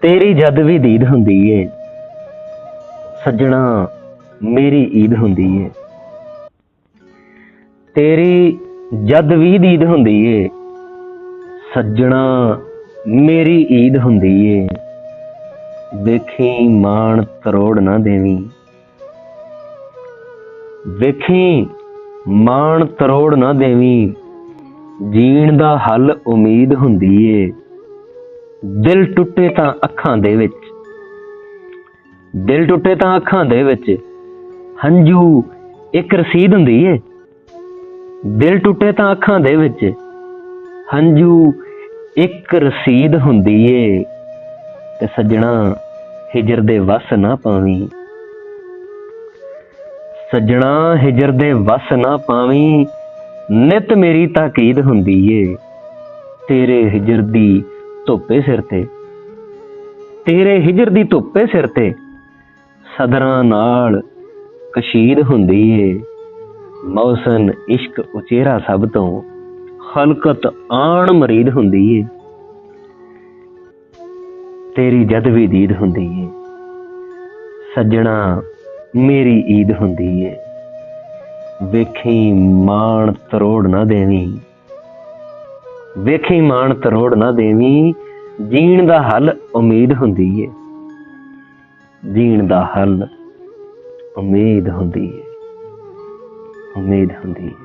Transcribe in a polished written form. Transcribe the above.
तेरी जद भी दीद हुंदी है सज्जणा मेरी ईद हुंदी है। तेरी जद भी दीद हुंदी है सज्जणा मेरी ईद हुंदी है। वेखी मान तरोड़ ना देवी, वेखी मान तरोड़ ना देवी, जीण दा हल उम्मीद हुंदी है। दिल टुटे तां अखां दे विच, दिल टुटे तां अखां दे विच हंझू एक रसीद हुंदी है। दिल टुटे तां अखां दे विच हंझू एक रसीद हुंदी है। ते सज्जणा हिजर दे वस ना पावी, सज्जणा हिजर दे वस ना पावी, नित मेरी ताकीद हुंदी है। तेरे हिजर दी धुप्पे सिर ते, तेरे हिजर दी धुप्पे सिर ते सदरां नाल कशीद हुंदी है। मौसन इश्क उचेरा सब तो खलकत आण मरीद हुंदी है। तेरी जद भी दीद हुंदी है सज्जणा मेरी ईद हुंदी है। वेखी मान तरोड़ ना देवी, वेखी मान तरोड़ ना देवी, जीण दा हल उम्मीद हुंदी है। जीण दा हल उम्मीद हुंदी है, उम्मीद हुंदी है।